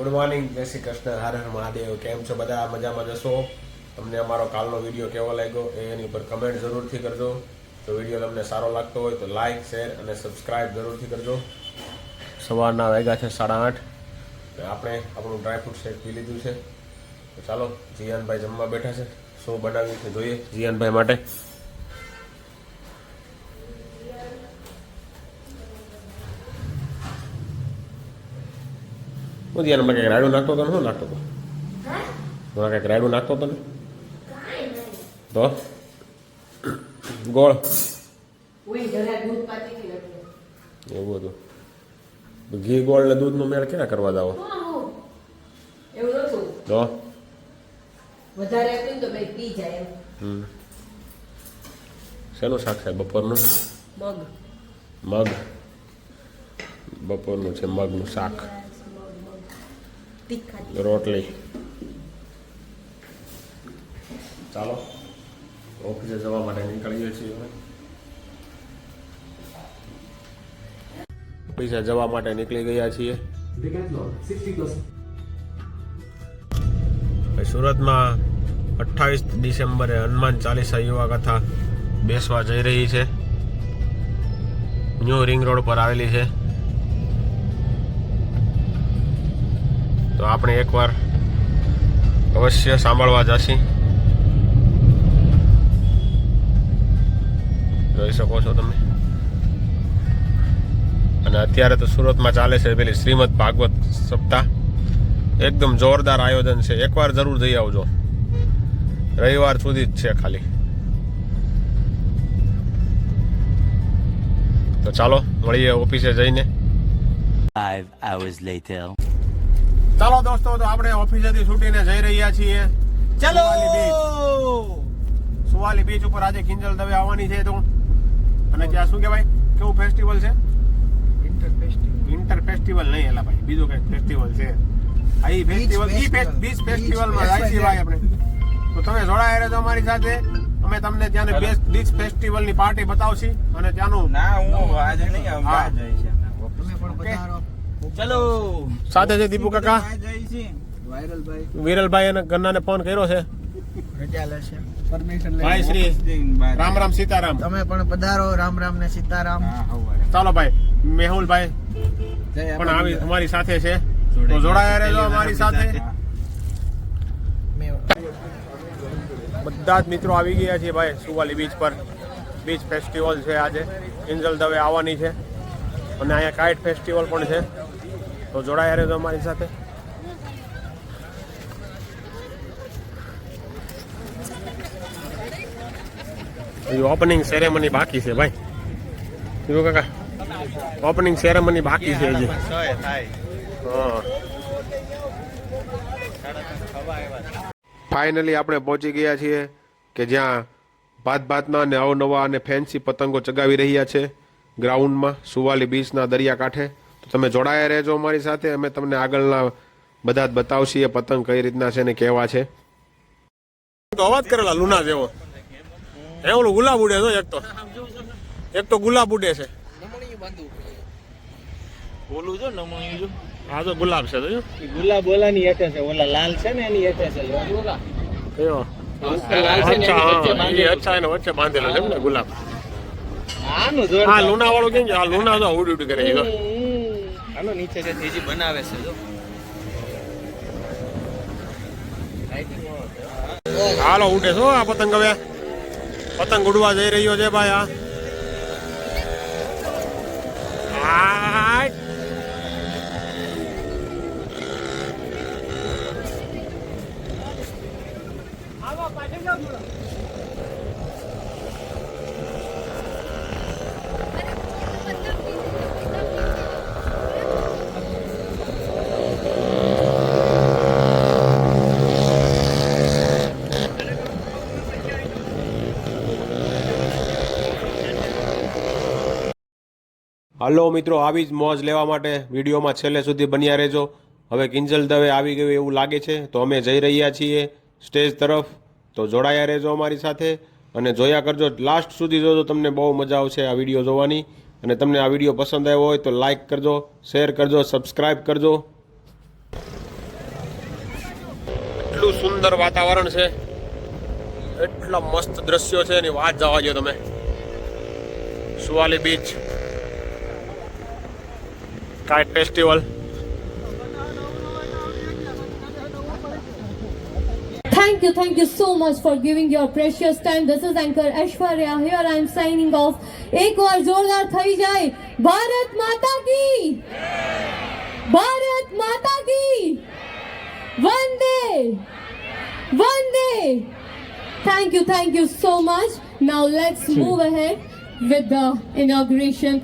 Good morning, જય શ્રી કૃષ્ણ, હર હર મહાદેવ. કેમ છો બધા? મજામાં જશો? તમને અમારો કાલનો વિડીયો કેવો લાગ્યો એની ઉપર કમેન્ટ જરૂરથી કરજો. તો વિડીયો તમને સારો લાગતો હોય તો લાઇક, શેર અને સબસ્ક્રાઇબ જરૂરથી કરજો. સવારના વાગ્યા છે 8:30. આપણે આપણું ડ્રાયફ્રૂટ શેક પી લીધું છે. તો ચાલો, જીયાનભાઈ જમવા બેઠા છે. શું બનાવ્યું છે જોઈએ જીયાનભાઈ માટે. હું જીયાનમાં કંઈક રાયડું નાખતો હતો ને? શું નાખતો હતો? હું કંઈક રાયડું નાખતો હતો ને? તો ગોળ એવું હતું. ઘી ગોળ ને દૂધનો મેળ ક્યાં કરવા જાવ? તો શેનું શાક છે બપોરનું? મગ. બપોરનું છે મગનું શાક, રોટલી. ચાલો ઓફિસે જવા માટે નીકળીએ છીએ. ઓફિસે જવા માટે નીકળી ગયા છીએ. સુરતમાં 28 ડિસેમ્બરે હનુમાન ચાલીસા યુવા કથા બેસવા જઈ રહી છે. ન્યૂ રિંગ રોડ પર આવેલી છે. તો આપણે એકવાર અવશ્ય સાંભળવા જશી. જોઈ શકો છો તમે. અને અત્યારે તો સુરતમાં ચાલે છે પેલી શ્રીમદ ભાગવત સપ્તાહ. એકદમ જોરદાર આયોજન છે. એકવાર જરૂર જઈ આવજો. રવિવાર સુધી જ છે ખાલી. તો ચાલો મળીએ ઓફિસે જઈને. 5 hours later. ચાલો દોસ્તો, તો આપણે ઓફિસેથી છૂટીને જઈ રહ્યા છીએ. ચલો સુવાલી બીચ ઉપર આજે કિંજલ દવે આવવાની છે. તો અને ત્યાં શું કહેવાય, કેવું ફેસ્ટિવલ છે? ઇન્ટર ફેસ્ટિવલ નહીં એલા ભાઈ, બીજું કઈ ફેસ્ટિવલ છે. આ ઈ ફેસ્ટિવલ બીચ ફેસ્ટિવલમાં જાય છે ભાઈ આપણે. તો તમે જોડાયા રહેજો અમારી સાથે. અમે તમને ત્યાંની બેસ્ટ બીચ ફેસ્ટિવલની પાર્ટી બતાવશી અને ત્યાંનું. ના, હું આજે નહીં આવું, હા. બહાર જઈશ. તમે પણ પધારો. ચલો સાથે છે દીપુ કાકા, બહાર જઈશ. વિરલભાઈ અને ગન્નાને ફોન કર્યો છે. રજા લેશે, પરમિશન લે. ભાઈ શ્રી રામ રામ સીતારામ. તમે પણ પધારો. રામ રામ ને સીતારામ. ચાલો ભાઈ, મેહુલભાઈ પણ આવી અમારી સાથે છે. તો જોડાયા રહેજો અમારી સાથે. બધા જ મિત્રો આવી ગયા છે ભાઈ સુવાલી બીચ પર. બીચ ફેસ્ટિવલ છે આજે. કિંજલ દવે આવવાની છે અને અહીંયા કાઇટ ફેસ્ટિવલ પણ છે. તો જોડાયા રહેજો અમારી સાથે. ઓપનિંગ સેરેમની બાકી છે ભાઈ. જો કાકા, ઓપનિંગ સેરેમની બાકી છે હજી. ફાઇનલી આપણે પહોંચી ગયા છીએ કે જ્યાં ભાતના અને અવનવા અને ફેન્સી પતંગો ચગાવી રહ્યા છે ગ્રાઉન્ડમાં, સુવાલી બીચના દરિયાકાંઠે. તો તમે જોડાયા રહેજો અમારી સાથે. અમે તમને આગળના બધા જ બતાવશીએ પતંગ કઈ રીતના છે ને કેવા છે. તો અવાજ કરેલા લુના જેવો. એ ઓલું ગુલાબ ઉડે છે. એક તો ગુલાબ ઉડે છે. બોલું જો નમણ્યું જો. હા તો ગુલાબ છે. તો ગુલાબ ઓલાની હેઠે છે, ઓલા લાલ છે ને એની હેઠે છે. ઓલા એવો. લાલ છે ને એની વચ્ચે બાંધેલો. અચ્છા, એને વચ્ચે બાંધેલો છે એમ ને ગુલાબ. આનું જોર. હા, લુના વાળો કેમ છે? આ લુના તો ઉડી ઉડી કરે છે. આનો નીચે જે તેજી બનાવે છે જો. હાલો ઉડે છો આ પતંગ. હવે પતંગ ઉડવા જઈ રહ્યો છે ભાઈ. આ હલો મિત્રો, આવી જ મોજ લેવા માટે વિડીયોમાં છેલ્લે સુધી બન્યા રહેજો. હવે કિંજલ દવે આવી ગયું એવું લાગે છે. તો અમે જઈ રહ્યા છીએ સ્ટેજ તરફ. તો જોડાયા રહેજો અમારી સાથે અને જોયા કરજો. લાસ્ટ સુધી જોજો, તમને બહુ મજા આવશે આ વિડીયો જોવાની. અને તમને આ વિડીયો પસંદ આવ્યો હોય તો લાઇક કરજો, શેર કરજો, સબસ્ક્રાઈબ કરજો. એટલું સુંદર વાતાવરણ છે, એટલા મસ્ત દ્રશ્યો છે એની વાત જવા દો તમે. Suvali beach kite festival. Thank you so much for giving your precious time. This is anchor Aishwarya. Here I am signing off. एक और जोरदार થઈ જાય. ભારત માતા કી ભારત માતા કી વંદે વંદે. Thank you so much. Now let's move ahead with the inauguration.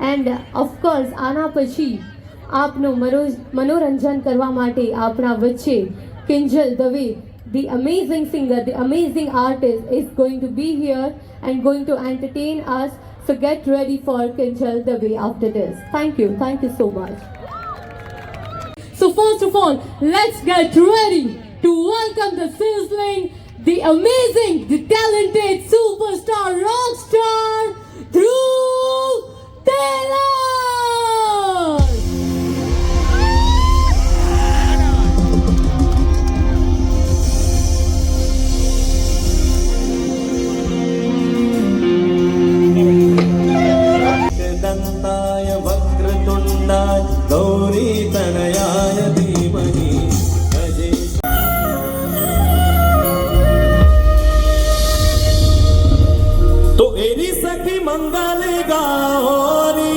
And of course આના પછી આપનું મનોરંજન કરવા માટે આપણા વચ્ચે Kinjal Dave, the amazing singer, the amazing artist, is going to be here and going to entertain us. So get ready for Kinjal Dave after this. Thank you so much. So first of all, let's get ready to welcome the sizzling, the amazing, the talented superstar rock star Dhruv Taylor. दन्ताय वक्रतुण्डाय गौरीतनयाय धीमहि तो एरी सखी मंगल गाओरी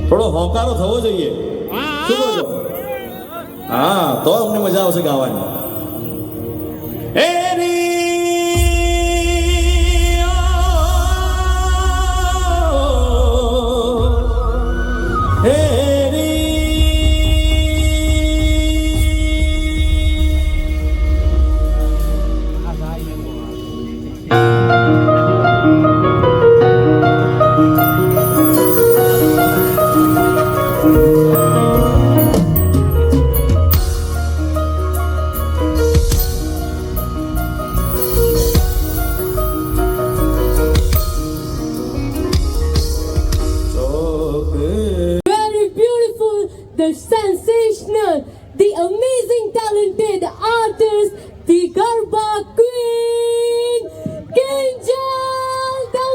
થોડો હોકારો થવો જોઈએ. શું કહો છો? હા, તો અમને મજા આવશે ગાવાની. એરી the sensational, the amazing talented artist, the Garba Queen, Kinjal Dave.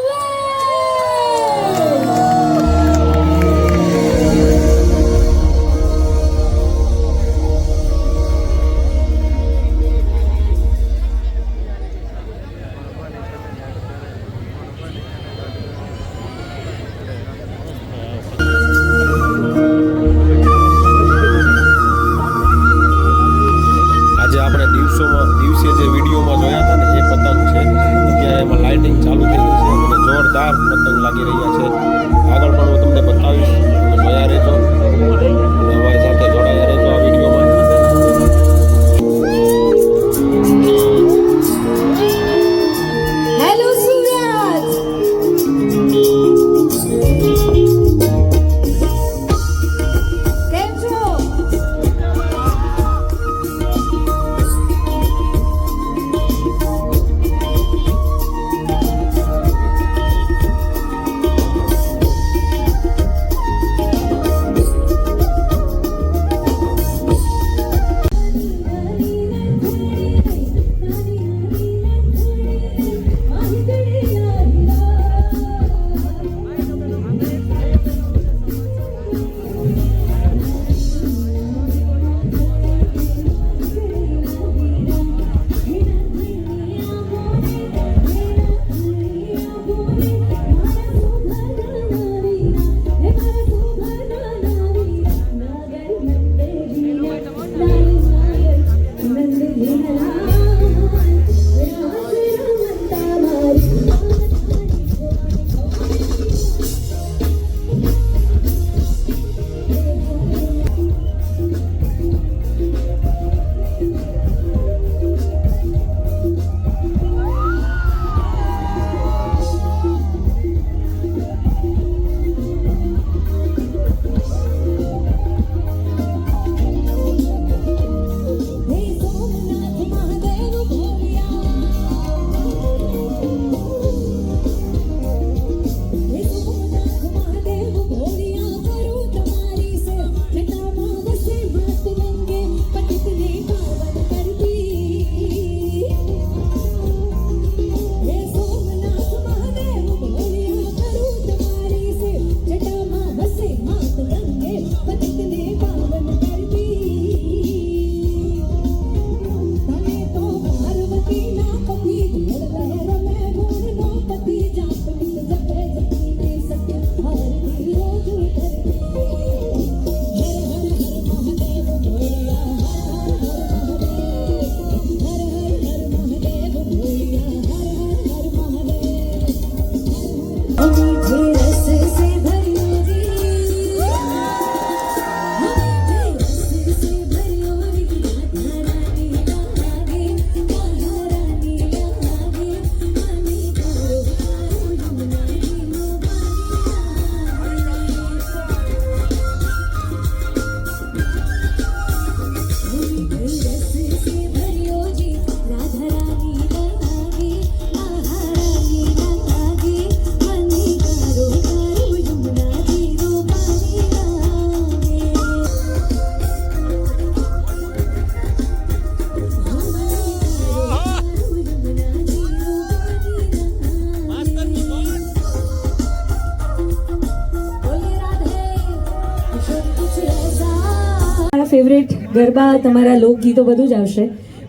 Favourite garba, તમારા લોકગીતો બધું જ આવશે,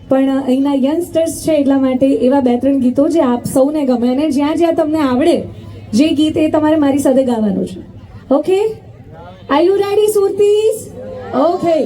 પણ અહીંના યંગસ્ટર્સ છે એટલા માટે એવા 2-3 ગીતો જે આપ સૌને ગમે અને જ્યાં જ્યાં તમને આવડે જે ગીત એ તમારે મારી સાથે ગાવાનું છે. Okay, are you ready Suratis? Okay.